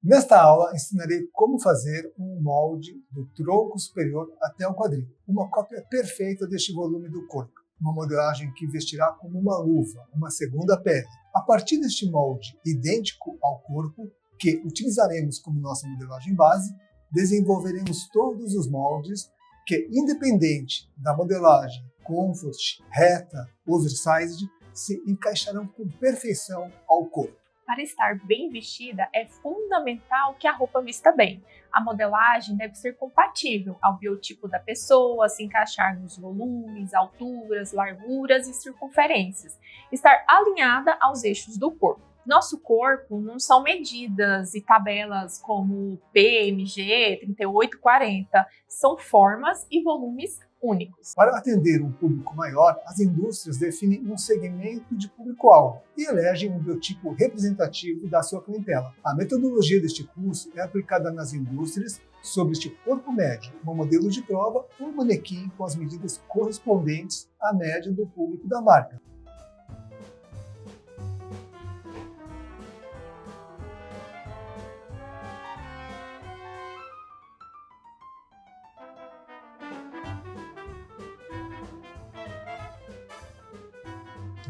Nesta aula, ensinarei como fazer um molde do tronco superior até o quadril, uma cópia perfeita deste volume do corpo, uma modelagem que vestirá como uma luva, uma segunda pele. A partir deste molde idêntico ao corpo, que utilizaremos como nossa modelagem base, desenvolveremos todos os moldes que, independente da modelagem comfort, reta, oversized, se encaixarão com perfeição ao corpo. Para estar bem vestida, é fundamental que a roupa vista bem. A modelagem deve ser compatível ao biotipo da pessoa, se encaixar nos volumes, alturas, larguras e circunferências. Estar alinhada aos eixos do corpo. Nosso corpo não são medidas e tabelas como PMG, 38, 40. São formas e volumes únicos. Para atender um público maior, as indústrias definem um segmento de público-alvo e elegem um biotipo representativo da sua clientela. A metodologia deste curso é aplicada nas indústrias sobre este corpo médio, um modelo de prova ou um manequim com as medidas correspondentes à média do público da marca.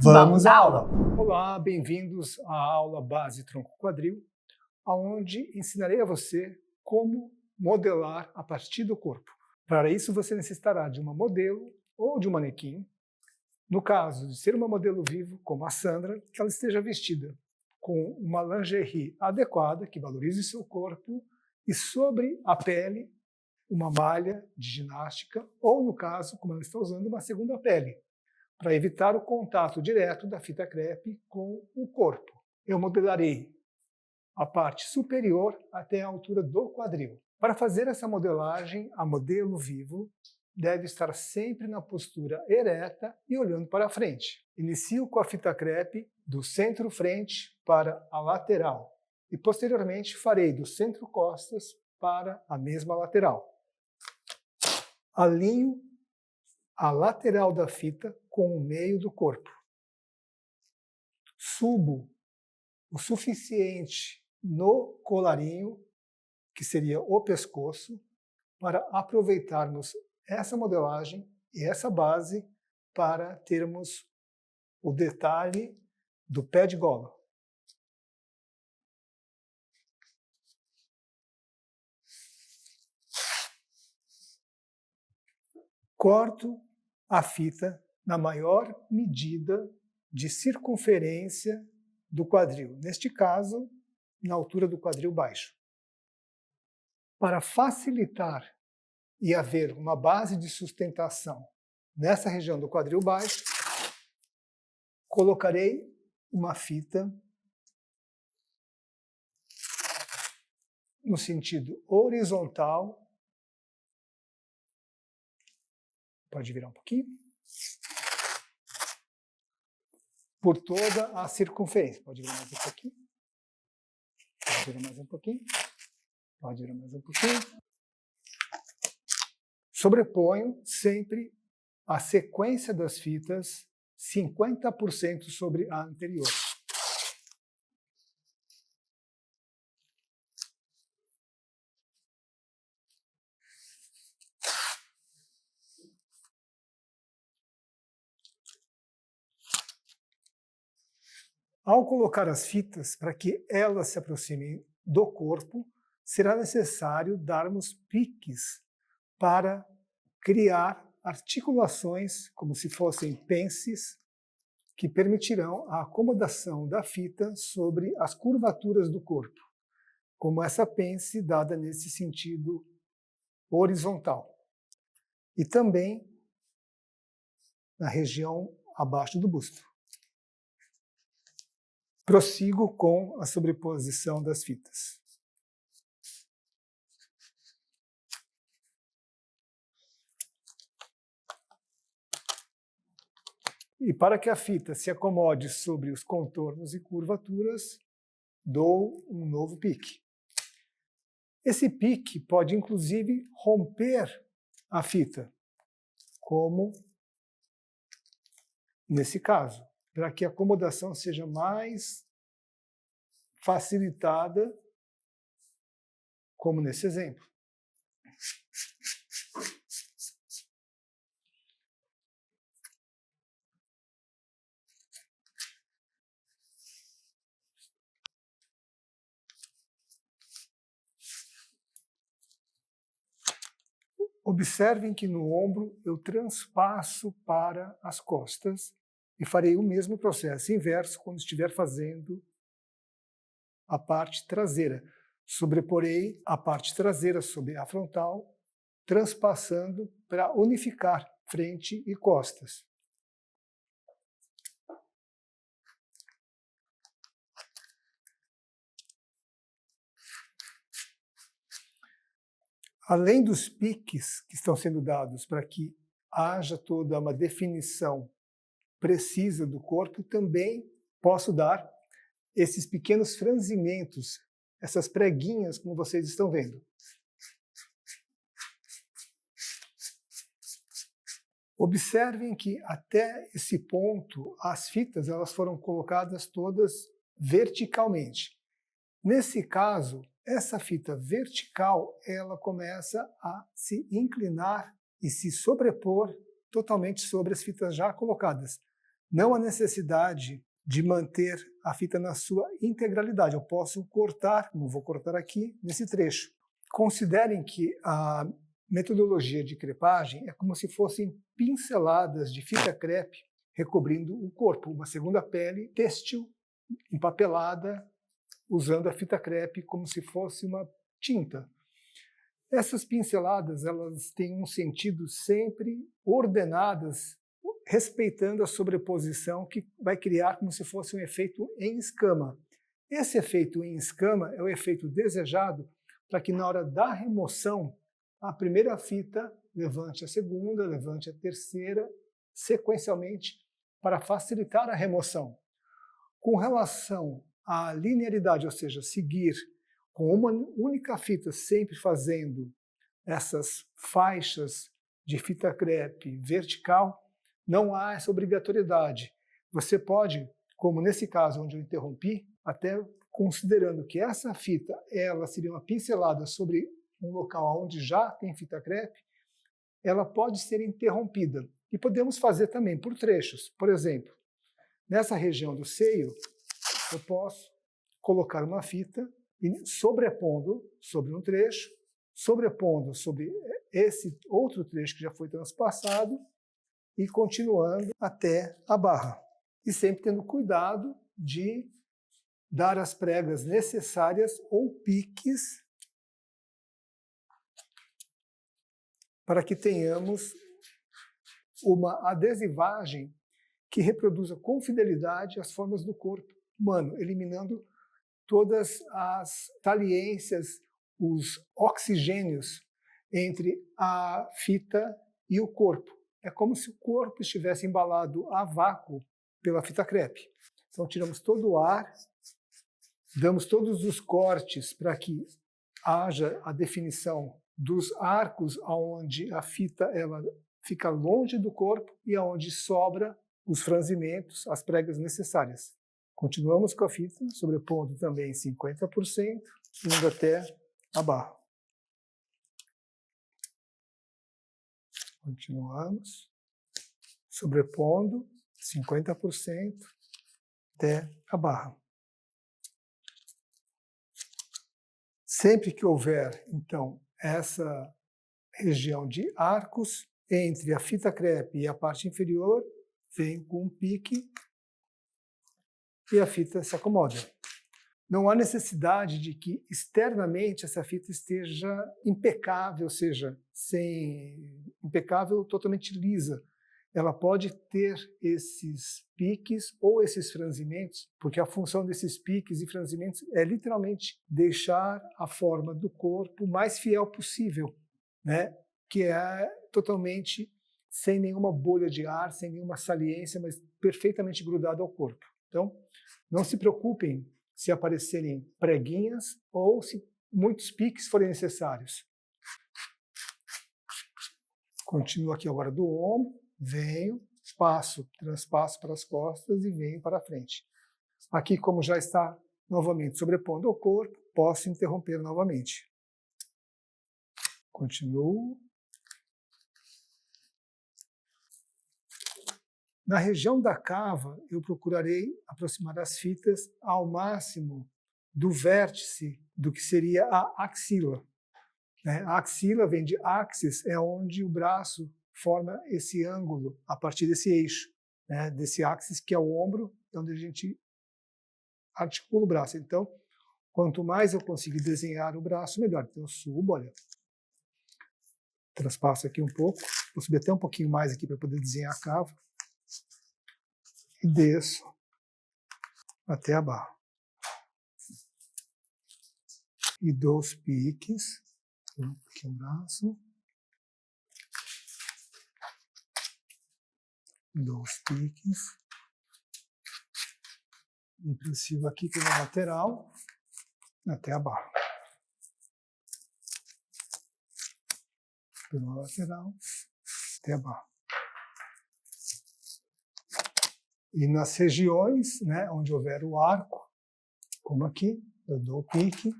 Vamos à aula! Olá, bem-vindos à aula Base Tronco Quadril, onde ensinarei a você como modelar a partir do corpo. Para isso, você necessitará de uma modelo ou de um manequim. No caso de ser uma modelo vivo, como a Sandra, que ela esteja vestida com uma lingerie adequada, que valorize seu corpo, e sobre a pele, uma malha de ginástica, ou no caso, como ela está usando, uma segunda pele, para evitar o contato direto da fita crepe com o corpo. Eu modelarei a parte superior até a altura do quadril. Para fazer essa modelagem, a modelo vivo deve estar sempre na postura ereta e olhando para frente. Inicio com a fita crepe do centro-frente para a lateral e posteriormente farei do centro-costas para a mesma lateral. Alinho a lateral da fita com o meio do corpo. Subo o suficiente no colarinho, que seria o pescoço, para aproveitarmos essa modelagem e essa base para termos o detalhe do pé de gola. Corto a fita na maior medida de circunferência do quadril, neste caso, na altura do quadril baixo. Para facilitar e haver uma base de sustentação nessa região do quadril baixo, colocarei uma fita no sentido horizontal. Pode virar um pouquinho. Por toda a circunferência. Pode virar mais um pouquinho. Pode virar mais um pouquinho. Pode virar mais um pouquinho. Sobreponho sempre a sequência das fitas 50% sobre a anterior. Ao colocar as fitas, para que elas se aproximem do corpo, será necessário darmos piques para criar articulações, como se fossem pences, que permitirão a acomodação da fita sobre as curvaturas do corpo, como essa pence dada nesse sentido horizontal. E também na região abaixo do busto. Prossigo com a sobreposição das fitas. E para que a fita se acomode sobre os contornos e curvaturas, dou um novo pique. Esse pique pode, inclusive, romper a fita, como nesse caso, para que a acomodação seja mais facilitada como nesse exemplo. Observem que no ombro eu transpasso para as costas e farei o mesmo processo inverso quando estiver fazendo a parte traseira. Sobreporei a parte traseira sobre a frontal, transpassando para unificar frente e costas. Além dos piques que estão sendo dados para que haja toda uma definição precisa do corpo, também posso dar esses pequenos franzimentos, essas preguinhas, como vocês estão vendo. Observem que até esse ponto as fitas elas foram colocadas todas verticalmente. Nesse caso, essa fita vertical ela começa a se inclinar e se sobrepor totalmente sobre as fitas já colocadas. Não há necessidade de manter a fita na sua integralidade. Eu posso cortar, como vou cortar aqui, nesse trecho. Considerem que a metodologia de crepagem é como se fossem pinceladas de fita crepe recobrindo o corpo, uma segunda pele têxtil, empapelada, usando a fita crepe como se fosse uma tinta. Essas pinceladas elas têm um sentido sempre ordenadas, respeitando a sobreposição que vai criar como se fosse um efeito em escama. Esse efeito em escama é o efeito desejado para que na hora da remoção a primeira fita levante a segunda, levante a terceira, sequencialmente, para facilitar a remoção. Com relação à linearidade, ou seja, seguir com uma única fita, sempre fazendo essas faixas de fita crepe vertical, não há essa obrigatoriedade. Você pode, como nesse caso onde eu interrompi, até considerando que essa fita ela seria uma pincelada sobre um local onde já tem fita crepe, ela pode ser interrompida. E podemos fazer também por trechos. Por exemplo, nessa região do seio, eu posso colocar uma fita e sobrepondo sobre um trecho, sobrepondo sobre esse outro trecho que já foi transpassado e continuando até a barra. E sempre tendo cuidado de dar as pregas necessárias ou piques para que tenhamos uma adesivagem que reproduza com fidelidade as formas do corpo humano, eliminando todas as saliências, os oxigênios entre a fita e o corpo. É como se o corpo estivesse embalado a vácuo pela fita crepe. Então tiramos todo o ar, damos todos os cortes para que haja a definição dos arcos onde a fita ela fica longe do corpo e onde sobra os franzimentos, as pregas necessárias. Continuamos com a fita, sobrepondo também 50%, indo até a barra. Continuamos, sobrepondo 50% até a barra. Sempre que houver, então, essa região de arcos entre a fita crepe e a parte inferior, vem com um pique e a fita se acomoda. Não há necessidade de que externamente essa fita esteja impecável, ou seja, impecável, totalmente lisa. Ela pode ter esses piques ou esses franzimentos, porque a função desses piques e franzimentos é literalmente deixar a forma do corpo mais fiel possível, né? Que é totalmente sem nenhuma bolha de ar, sem nenhuma saliência, mas perfeitamente grudado ao corpo. Então, não se preocupem se aparecerem preguinhas ou se muitos piques forem necessários. Continuo aqui agora do ombro, venho, transpasso para as costas e venho para a frente. Aqui, como já está novamente sobrepondo ao corpo, posso interromper novamente. Continuo. Na região da cava, eu procurarei aproximar as fitas ao máximo do vértice do que seria a axila. A axila vem de axis, é onde o braço forma esse ângulo a partir desse eixo, desse axis que é o ombro, onde a gente articula o braço. Então, quanto mais eu conseguir desenhar o braço, melhor. Então, eu subo, olha, traspasso aqui um pouco, vou subir até um pouquinho mais aqui para poder desenhar a cava, e desço até a barra. E dou os piques, aqui o braço, dou os piques, e prossigo aqui pela lateral até a barra. Pela lateral até a barra. E nas regiões, onde houver o arco, como aqui, eu dou o pique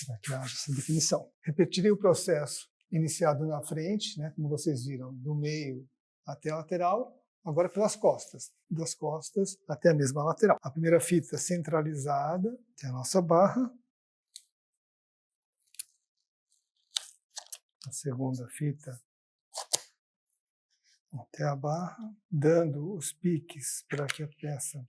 para que haja essa definição. Repetirei o processo iniciado na frente, como vocês viram, do meio até a lateral, agora pelas costas, das costas até a mesma lateral. A primeira fita centralizada até a nossa barra, a segunda fita até a barra, dando os piques para que a peça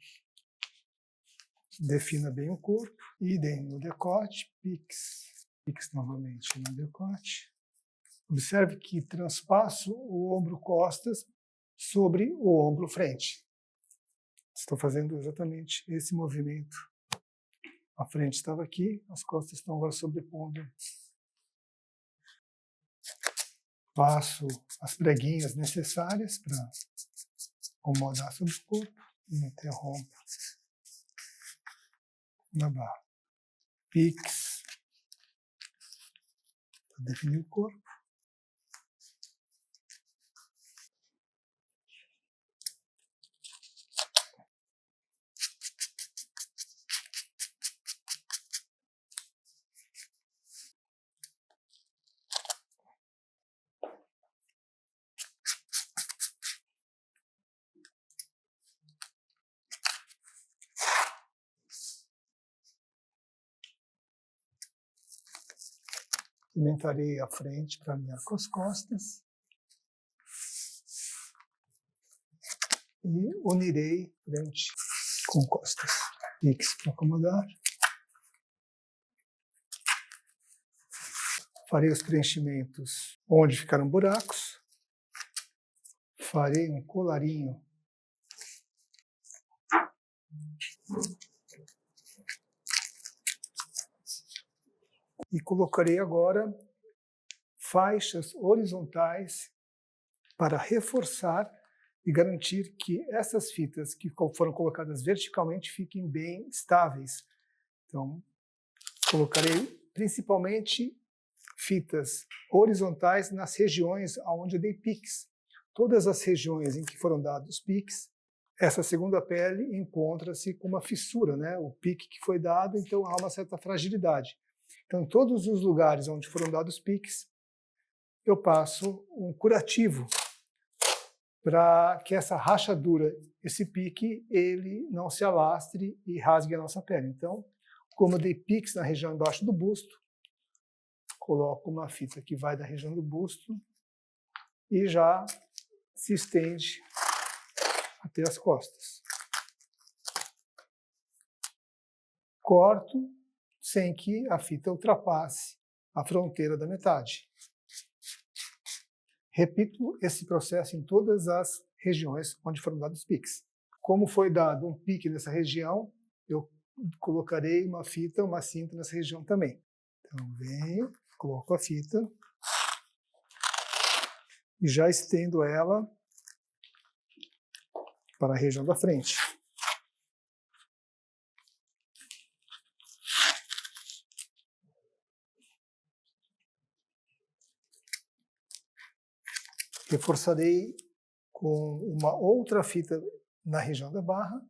defina bem o corpo, idem no decote, piques novamente no decote. Observe que transpasso o ombro costas sobre o ombro frente. Estou fazendo exatamente esse movimento. A frente estava aqui, as costas estão agora sobrepondo. Passo as preguinhas necessárias para acomodar sobre o corpo e interrompo na barra. Piques para definir o corpo. Cimentarei a frente para alinhar com as costas e unirei frente com costas. Piques para acomodar. Farei os preenchimentos onde ficaram buracos. Farei um colarinho e colocarei agora faixas horizontais para reforçar e garantir que essas fitas que foram colocadas verticalmente fiquem bem estáveis. Então, colocarei principalmente fitas horizontais nas regiões onde eu dei piques. Todas as regiões em que foram dados piques, essa segunda pele encontra-se com uma fissura, o pique que foi dado, então há uma certa fragilidade. Então, em todos os lugares onde foram dados piques, eu passo um curativo para que essa rachadura, esse pique, ele não se alastre e rasgue a nossa pele. Então, como eu dei piques na região embaixo do busto, coloco uma fita que vai da região do busto e já se estende até as costas. Corto sem que a fita ultrapasse a fronteira da metade. Repito esse processo em todas as regiões onde foram dados piques. Como foi dado um pique nessa região, eu colocarei uma fita, uma cinta nessa região também. Então, venho, coloco a fita e já estendo ela para a região da frente. Reforçarei com uma outra fita na região da barra.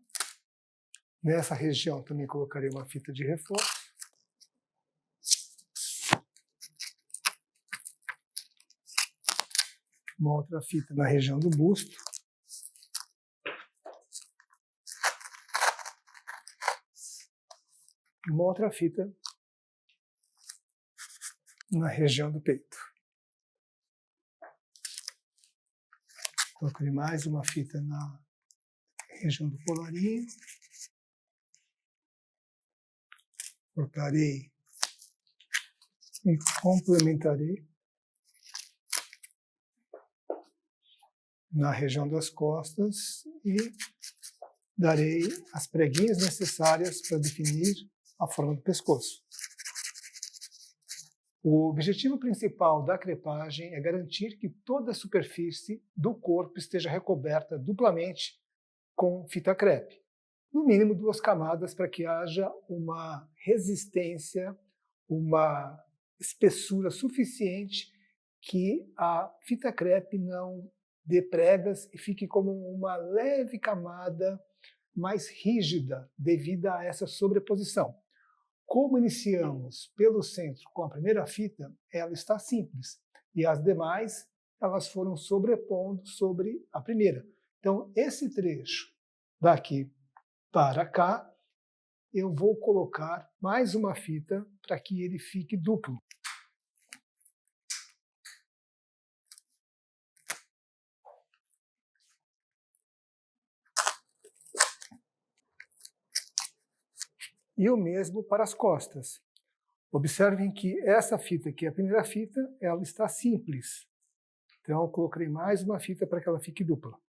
Nessa região também colocarei uma fita de reforço. uma outra fita na região do busto. E uma outra fita na região do peito. Coloquei mais uma fita na região do colarinho. Cortarei e complementarei na região das costas e darei as preguinhas necessárias para definir a forma do pescoço. O objetivo principal da crepagem é garantir que toda a superfície do corpo esteja recoberta duplamente com fita crepe. No mínimo 2 camadas para que haja uma resistência, uma espessura suficiente que a fita crepe não dê pregas e fique como uma leve camada mais rígida devido a essa sobreposição. Como iniciamos pelo centro com a primeira fita, ela está simples e as demais elas foram sobrepondo sobre a primeira. Então, esse trecho daqui para cá, eu vou colocar mais uma fita para que ele fique duplo. E o mesmo para as costas. Observem que essa fita aqui, a primeira fita, ela está simples. Então, eu coloquei mais uma fita para que ela fique dupla.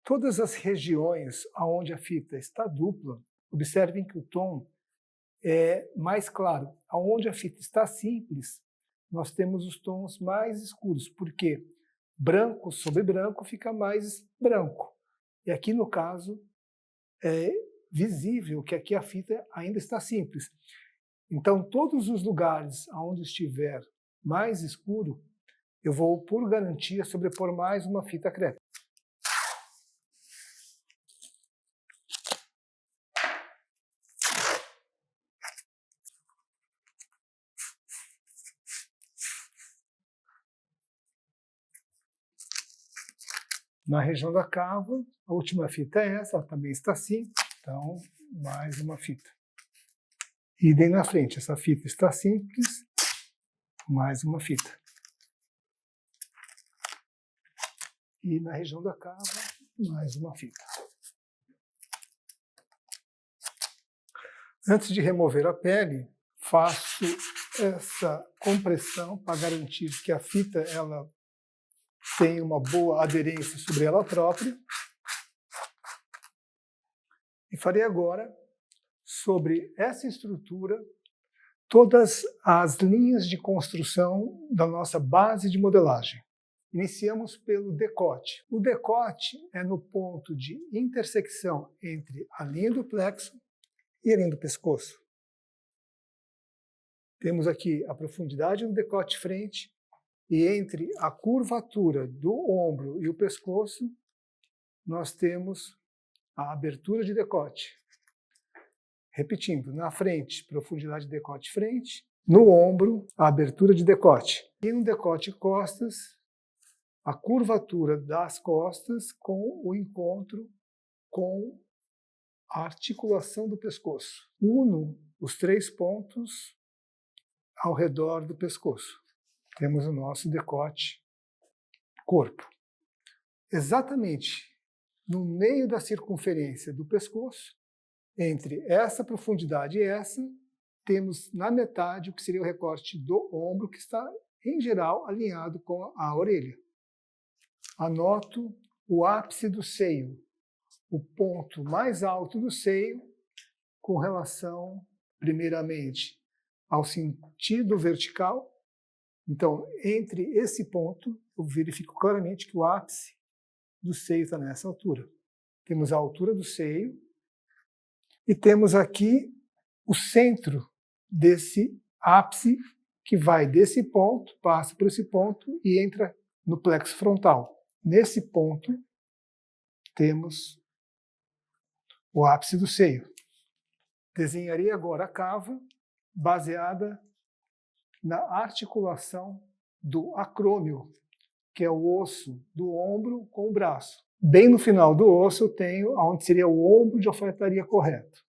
Todas as regiões onde a fita está dupla, observem que o tom é mais claro. Onde a fita está simples, nós temos os tons mais escuros, porque branco sobre branco fica mais branco. E aqui, no caso, é visível que aqui a fita ainda está simples. Então, todos os lugares onde estiver mais escuro, eu vou, por garantia, sobrepor mais uma fita crepe. Na região da cava, a última fita é essa, ela também está assim, então mais uma fita. Idem na frente, essa fita está simples, mais uma fita. E na região da cava, mais uma fita. Antes de remover a pele, faço essa compressão para garantir que a fita ela tem uma boa aderência sobre ela própria. E farei agora, sobre essa estrutura, todas as linhas de construção da nossa base de modelagem. Iniciamos pelo decote. O decote é no ponto de intersecção entre a linha do plexo e a linha do pescoço. Temos aqui a profundidade do decote frente, e entre a curvatura do ombro e o pescoço, nós temos a abertura de decote. Repetindo, na frente, profundidade de decote frente, no ombro, a abertura de decote. E no decote costas, a curvatura das costas com o encontro com a articulação do pescoço. Uno os 3 pontos ao redor do pescoço. Temos o nosso decote corpo. Exatamente no meio da circunferência do pescoço, entre essa profundidade e essa, temos na metade o que seria o recorte do ombro, que está, em geral, alinhado com a orelha. Anoto o ápice do seio, o ponto mais alto do seio, com relação, primeiramente, ao sentido vertical. Então, entre esse ponto, eu verifico claramente que o ápice do seio está nessa altura. Temos a altura do seio e temos aqui o centro desse ápice, que vai desse ponto, passa por esse ponto e entra no plexo frontal. Nesse ponto, temos o ápice do seio. Desenharei agora a cava baseada na articulação do acrômio, que é o osso do ombro com o braço. Bem no final do osso eu tenho onde seria o ombro de alfaiataria correto.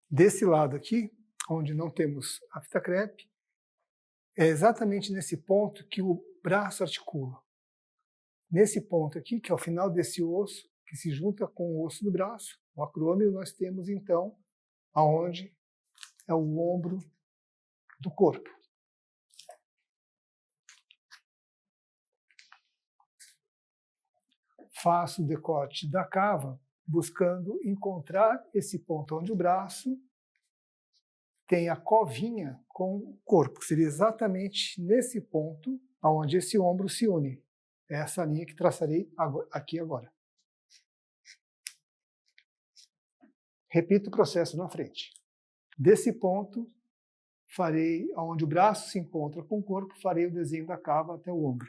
Desse lado aqui, onde não temos a fita crepe, é exatamente nesse ponto que o braço articula. Nesse ponto aqui, que é o final desse osso, que se junta com o osso do braço, o acrômio, nós temos então aonde é o ombro do corpo. Faço o decote da cava buscando encontrar esse ponto onde o braço tem a covinha com o corpo. Seria exatamente nesse ponto onde esse ombro se une. É essa linha que traçarei aqui agora. Repito o processo na frente. Desse ponto, farei, onde o braço se encontra com o corpo, farei o desenho da cava até o ombro.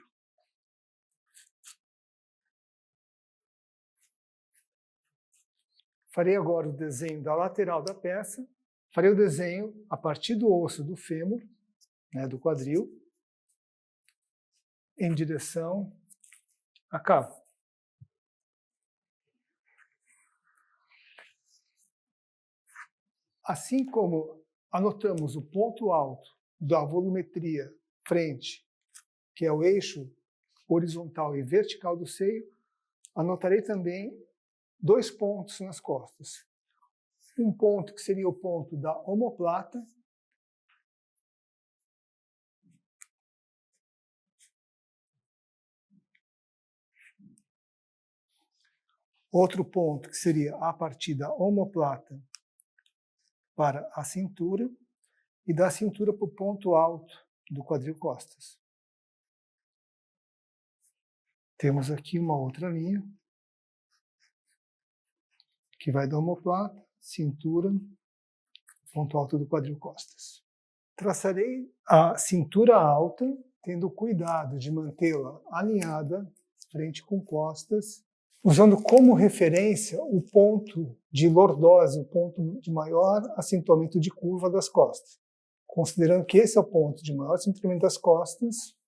Farei agora o desenho da lateral da peça. Farei o desenho a partir do osso do fêmur, do quadril, em direção à cava. Assim como anotamos o ponto alto da volumetria frente, que é o eixo horizontal e vertical do seio, anotarei também 2 pontos nas costas. Um ponto que seria o ponto da omoplata, outro ponto que seria a partir da omoplata para a cintura e da cintura para o ponto alto do quadril costas. Temos aqui uma outra linha que vai da omoplata, cintura, ponto alto do quadril costas. Traçarei a cintura alta, tendo cuidado de mantê-la alinhada, frente com costas, usando como referência o ponto de lordose, o ponto de maior acentuamento de curva das costas. Considerando que esse é o ponto de maior acentuamento das costas,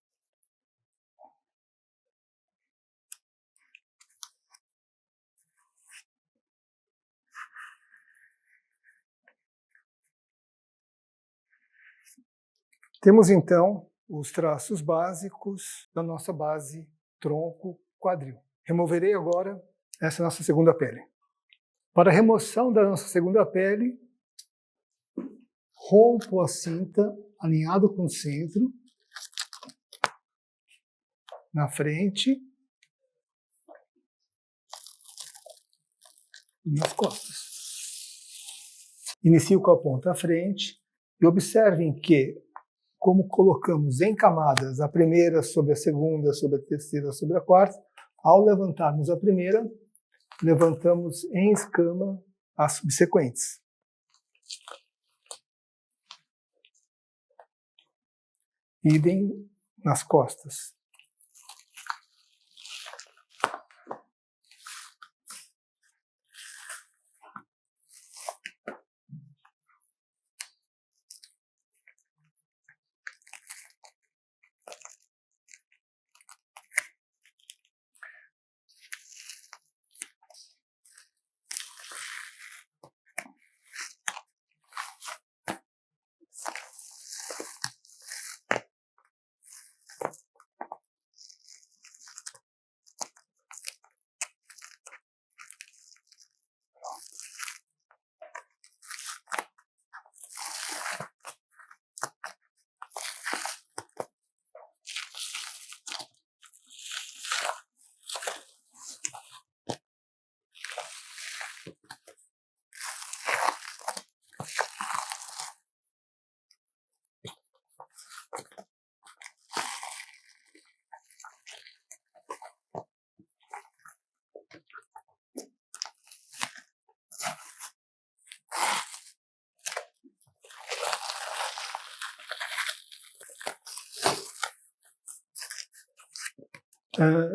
temos então os traços básicos da nossa base tronco-quadril. Removerei agora essa nossa segunda pele. Para a remoção da nossa segunda pele, rompo a cinta alinhado com o centro, na frente e nas costas. Inicio com a ponta à frente e observem que, como colocamos em camadas a primeira sobre a segunda, sobre a terceira, sobre a quarta, ao levantarmos a primeira, levantamos em escama as subsequentes. Idem nas costas.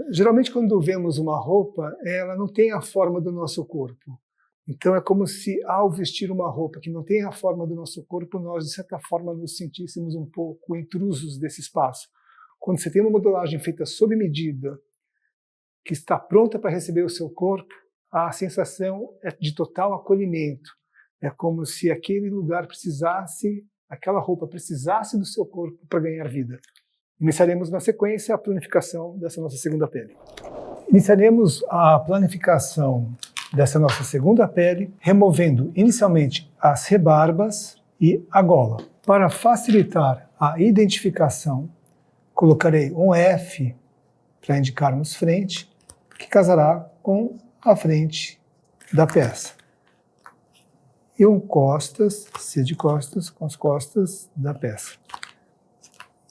Geralmente, quando vemos uma roupa, ela não tem a forma do nosso corpo. Então é como se, ao vestir uma roupa que não tem a forma do nosso corpo, nós, de certa forma, nos sentíssemos um pouco intrusos desse espaço. Quando você tem uma modelagem feita sob medida, que está pronta para receber o seu corpo, a sensação é de total acolhimento. É como se aquele lugar precisasse, aquela roupa precisasse do seu corpo para ganhar vida. Iniciaremos na sequência a planificação dessa nossa segunda pele. Iniciaremos a planificação dessa nossa segunda pele, removendo inicialmente as rebarbas e a gola. Para facilitar a identificação, colocarei um F para indicarmos frente, que casará com a frente da peça. E um costas, C de costas, com as costas da peça.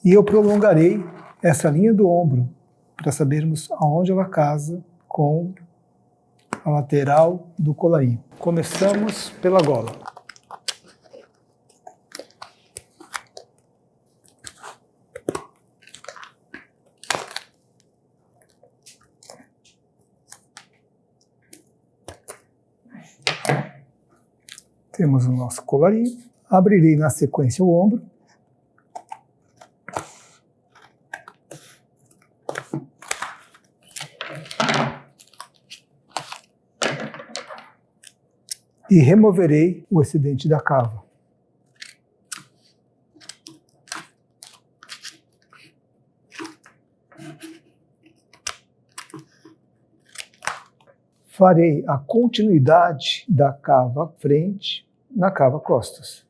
E eu prolongarei essa linha do ombro para sabermos aonde ela casa com a lateral do colarinho. Começamos pela gola. Temos o nosso colarinho. Abrirei na sequência o ombro. E removerei o excedente da cava. Farei a continuidade da cava frente na cava costas.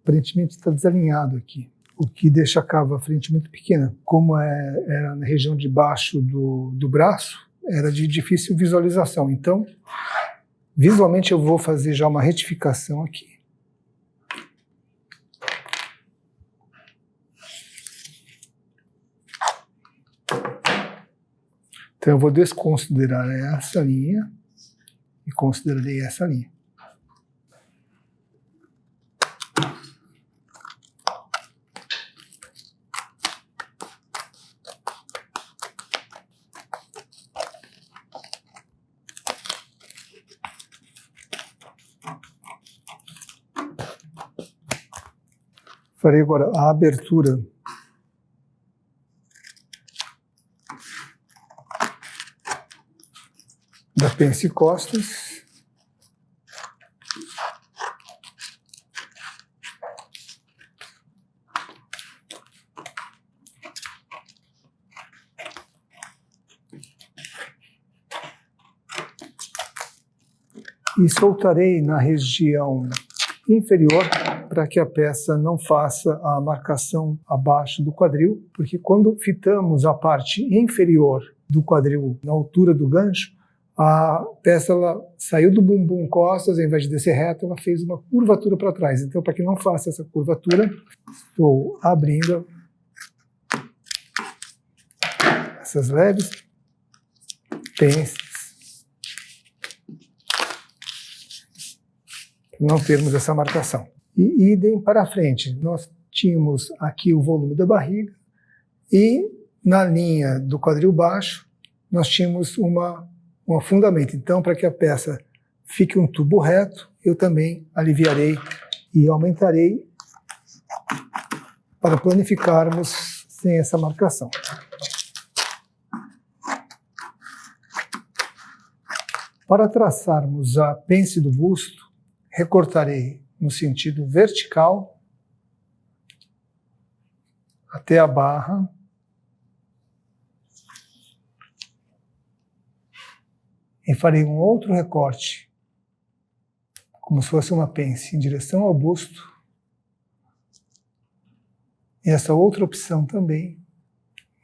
Aparentemente está desalinhado aqui, o que deixa a cava frente muito pequena. Como era na região de baixo do braço, era de difícil visualização. Então, visualmente eu vou fazer já uma retificação aqui. Então eu vou desconsiderar essa linha e considerarei essa linha. Farei agora a abertura da pence costas. E soltarei na região inferior para que a peça não faça a marcação abaixo do quadril, porque quando fitamos a parte inferior do quadril na altura do gancho, a peça ela saiu do bumbum costas, ao invés de descer reto, ela fez uma curvatura para trás. Então, para que não faça essa curvatura, estou abrindo essas leves pences para não termos essa marcação. E idem para frente. Nós tínhamos aqui o volume da barriga e na linha do quadril baixo nós tínhamos um afundamento. Então, para que a peça fique um tubo reto, eu também aliviarei e aumentarei para planificarmos sem essa marcação. Para traçarmos a pence do busto, recortarei no sentido vertical até a barra e farei um outro recorte, como se fosse uma pence em direção ao busto, e essa outra opção também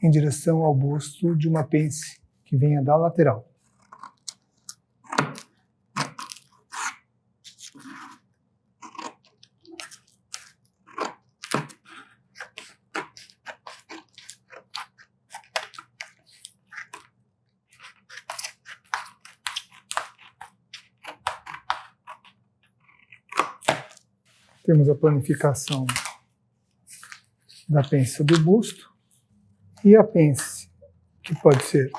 em direção ao busto de uma pence que venha da lateral. Temos a planificação da pence sobre o busto e a pence, que pode ser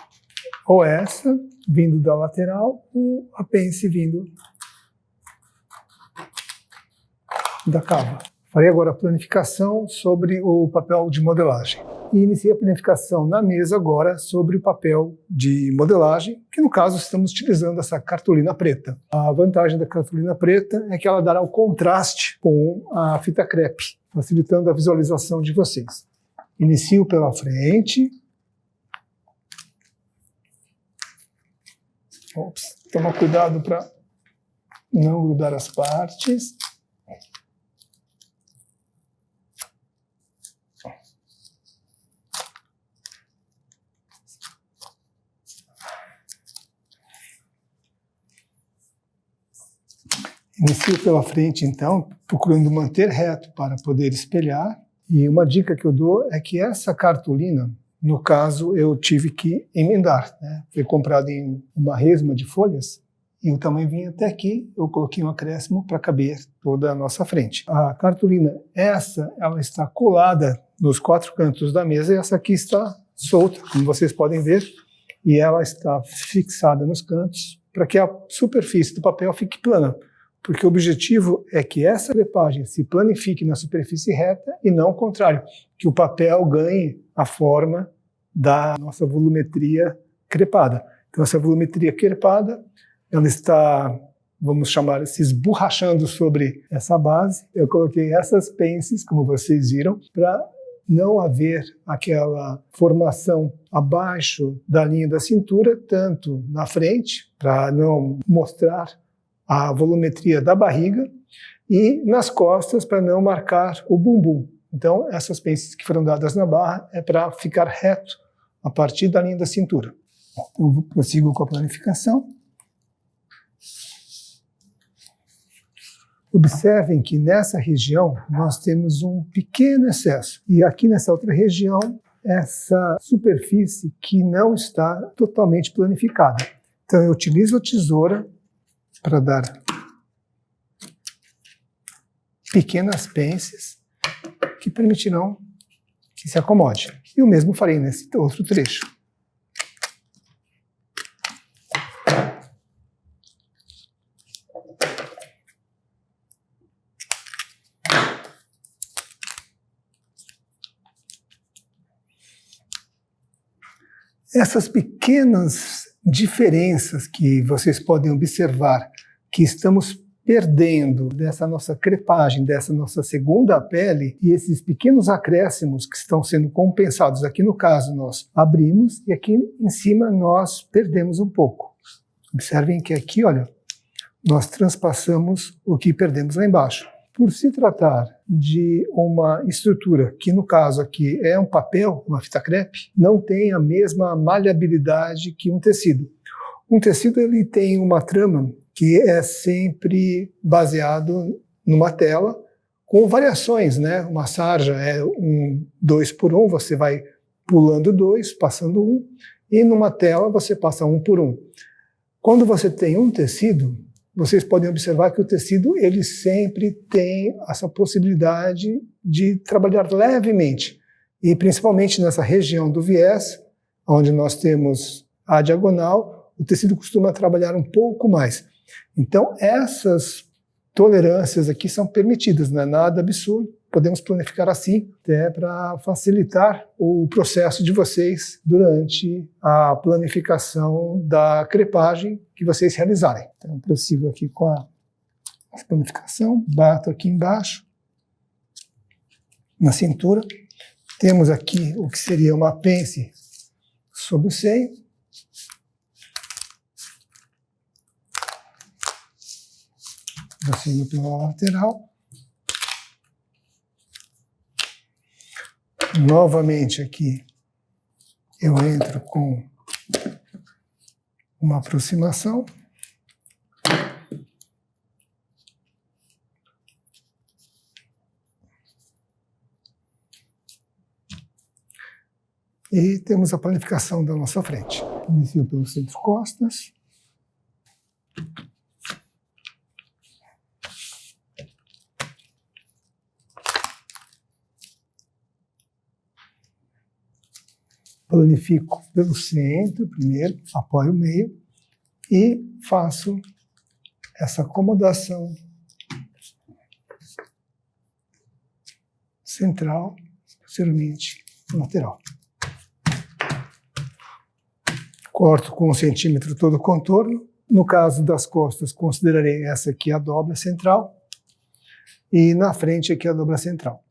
ou essa, vindo da lateral, ou a pence vindo da cava. Farei agora a planificação sobre o papel de modelagem. E iniciei a planificação na mesa agora sobre o papel de modelagem, que no caso estamos utilizando essa cartolina preta. A vantagem da cartolina preta é que ela dará o contraste com a fita crepe, facilitando a visualização de vocês. Inicio pela frente. Ops, toma cuidado para não grudar as partes. Inicio pela frente, então, procurando manter reto para poder espelhar. E uma dica que eu dou é que essa cartolina, no caso, eu tive que emendar, né? Foi comprado em uma resma de folhas e o tamanho vinha até aqui. Eu coloquei um acréscimo para caber toda a nossa frente. A cartolina, ela está colada nos 4 cantos da mesa e essa aqui está solta, como vocês podem ver, e ela está fixada nos cantos para que a superfície do papel fique plana. Porque o objetivo é que essa crepagem se planifique na superfície reta e não o contrário, que o papel ganhe a forma da nossa volumetria crepada. Então essa volumetria crepada, ela está, vamos chamar, se esborrachando sobre essa base. Eu coloquei essas pences, como vocês viram, para não haver aquela formação abaixo da linha da cintura, tanto na frente, para não mostrar a volumetria da barriga, e nas costas para não marcar o bumbum. Então, essas pences que foram dadas na barra é para ficar reto a partir da linha da cintura. Eu prossigo com a planificação. Observem que nessa região nós temos um pequeno excesso. E aqui nessa outra região, essa superfície que não está totalmente planificada. Então, eu utilizo a tesoura para dar pequenas pences que permitirão que se acomode. E o mesmo farei nesse outro trecho. Essas pequenas diferenças que vocês podem observar que estamos perdendo dessa nossa crepagem, dessa nossa segunda pele, e esses pequenos acréscimos que estão sendo compensados, aqui no caso nós abrimos e aqui em cima nós perdemos um pouco. Observem que aqui, olha, nós transpassamos o que perdemos lá embaixo. Por se tratar de uma estrutura que, no caso aqui, é um papel, uma fita crepe, não tem a mesma maleabilidade que um tecido. Um tecido ele tem uma trama que é sempre baseado numa tela com variações, né? Uma sarja é um 2x1, você vai pulando 2, passando 1, e numa tela você passa 1 por 1. Quando você tem um tecido, vocês podem observar que o tecido ele sempre tem essa possibilidade de trabalhar levemente, e principalmente nessa região do viés, onde nós temos a diagonal, o tecido costuma trabalhar um pouco mais. Então essas tolerâncias aqui são permitidas, não é nada absurdo, podemos planificar assim, até para facilitar o processo de vocês durante a planificação da crepagem que vocês realizarem. Então, prossigo aqui com a planificação, bato aqui embaixo, na cintura. Temos aqui o que seria uma pence sobre o seio. Prossigo pela lateral. Novamente aqui eu entro com uma aproximação. E temos a planificação da nossa frente. Inicio pelo centro-costas. Planifico pelo centro primeiro, apoio o meio e faço essa acomodação central, posteriormente lateral. Corto com 1 centímetro todo o contorno. No caso das costas, considerarei essa aqui a dobra central e na frente aqui a dobra central.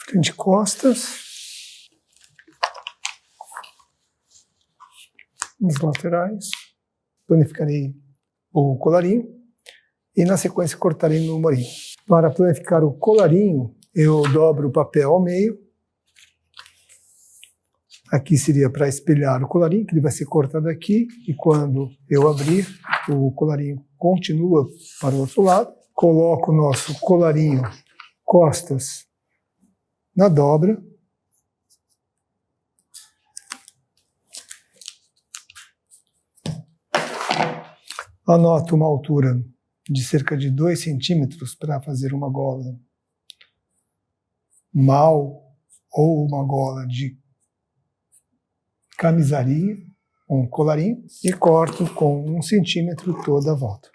Frente e costas, nos laterais, planificarei o colarinho e na sequência cortarei no morinho. Para planificar o colarinho, eu dobro o papel ao meio. Aqui seria para espelhar o colarinho, que ele vai ser cortado aqui, e quando eu abrir, o colarinho continua para o outro lado. Coloco o nosso colarinho costas na dobra. Anoto uma altura de cerca de 2 centímetros para fazer uma gola mal ou uma gola de camisaria, um colarinho, e corto com 1 centímetro toda a volta.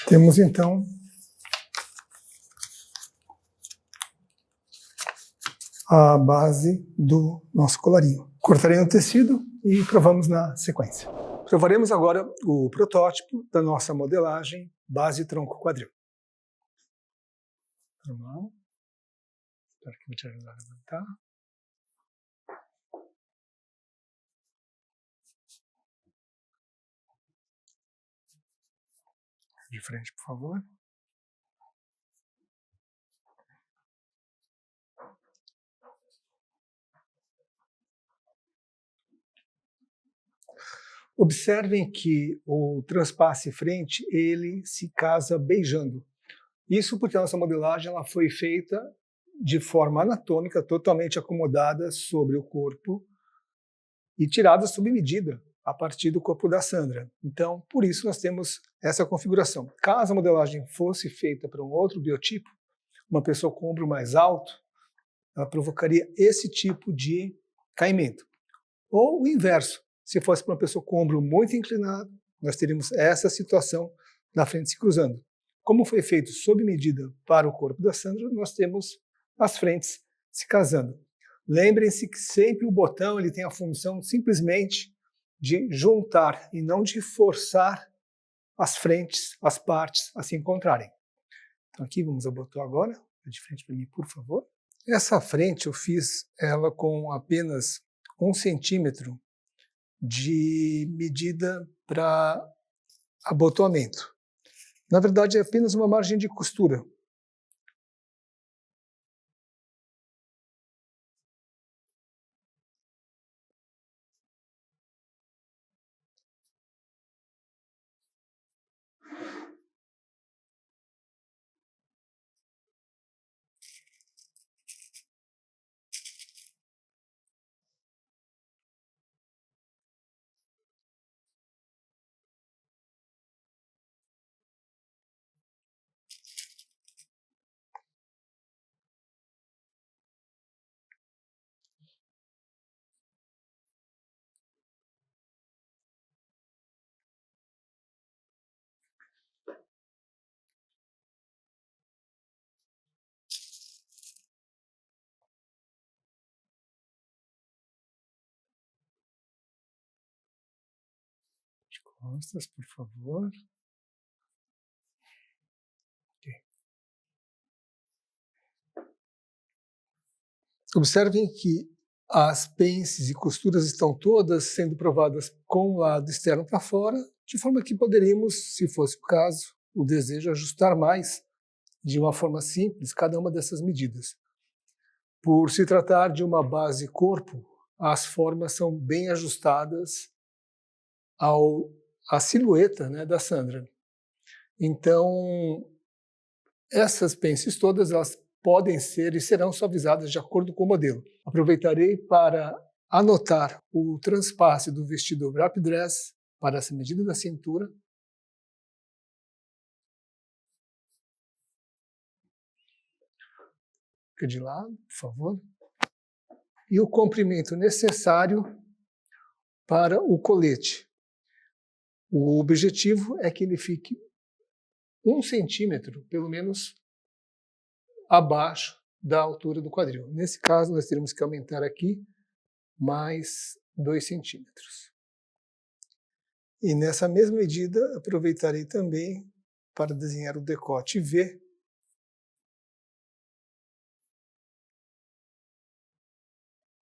Temos então a base do nosso colarinho. Cortarei no tecido e provamos na sequência. Provaremos agora o protótipo da nossa modelagem base tronco quadril. Normal. Espero que me te ajudar a levantar. De frente, por favor. Observem que o transpasse frente, ele se casa beijando. Isso porque a nossa modelagem ela foi feita de forma anatômica, totalmente acomodada sobre o corpo e tirada sob medida a partir do corpo da Sandra. Então, por isso nós temos essa configuração. Caso a modelagem fosse feita para um outro biotipo, uma pessoa com ombro mais alto, ela provocaria esse tipo de caimento. Ou o inverso. Se fosse para uma pessoa com o ombro muito inclinado, nós teríamos essa situação na frente se cruzando. Como foi feito sob medida para o corpo da Sandra, nós temos as frentes se casando. Lembrem-se que sempre o botão ele tem a função simplesmente de juntar e não de forçar as frentes, as partes a se encontrarem. Então aqui vamos ao botão agora, de frente para mim, por favor. Essa frente eu fiz ela com apenas 1 centímetro de medida para abotoamento. Na verdade, é apenas uma margem de costura. De costas, por favor. Okay. Observem que as pences e costuras estão todas sendo provadas com o lado externo para fora, de forma que poderíamos, se fosse o caso, o desejo, ajustar mais de uma forma simples cada uma dessas medidas. Por se tratar de uma base-corpo, as formas são bem ajustadas à silhueta, né, da Sandra. Então, essas pences todas elas podem ser e serão suavizadas de acordo com o modelo. Aproveitarei para anotar o transpasse do vestido wrap dress para essa medida da cintura. Fica de lado, por favor. E o comprimento necessário para o colete. O objetivo é que ele fique 1 centímetro, pelo menos, abaixo da altura do quadril. Nesse caso, nós teremos que aumentar aqui mais 2 centímetros. E nessa mesma medida, aproveitarei também para desenhar o decote V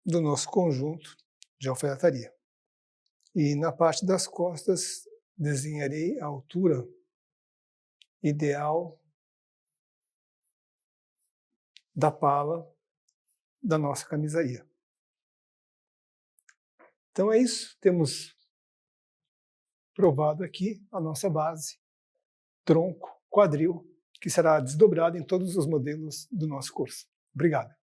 do nosso conjunto de alfaiataria. E na parte das costas, desenharei a altura ideal da pala da nossa camisaria. Então é isso, temos provado aqui a nossa base, tronco, quadril, que será desdobrada em todos os modelos do nosso curso. Obrigado.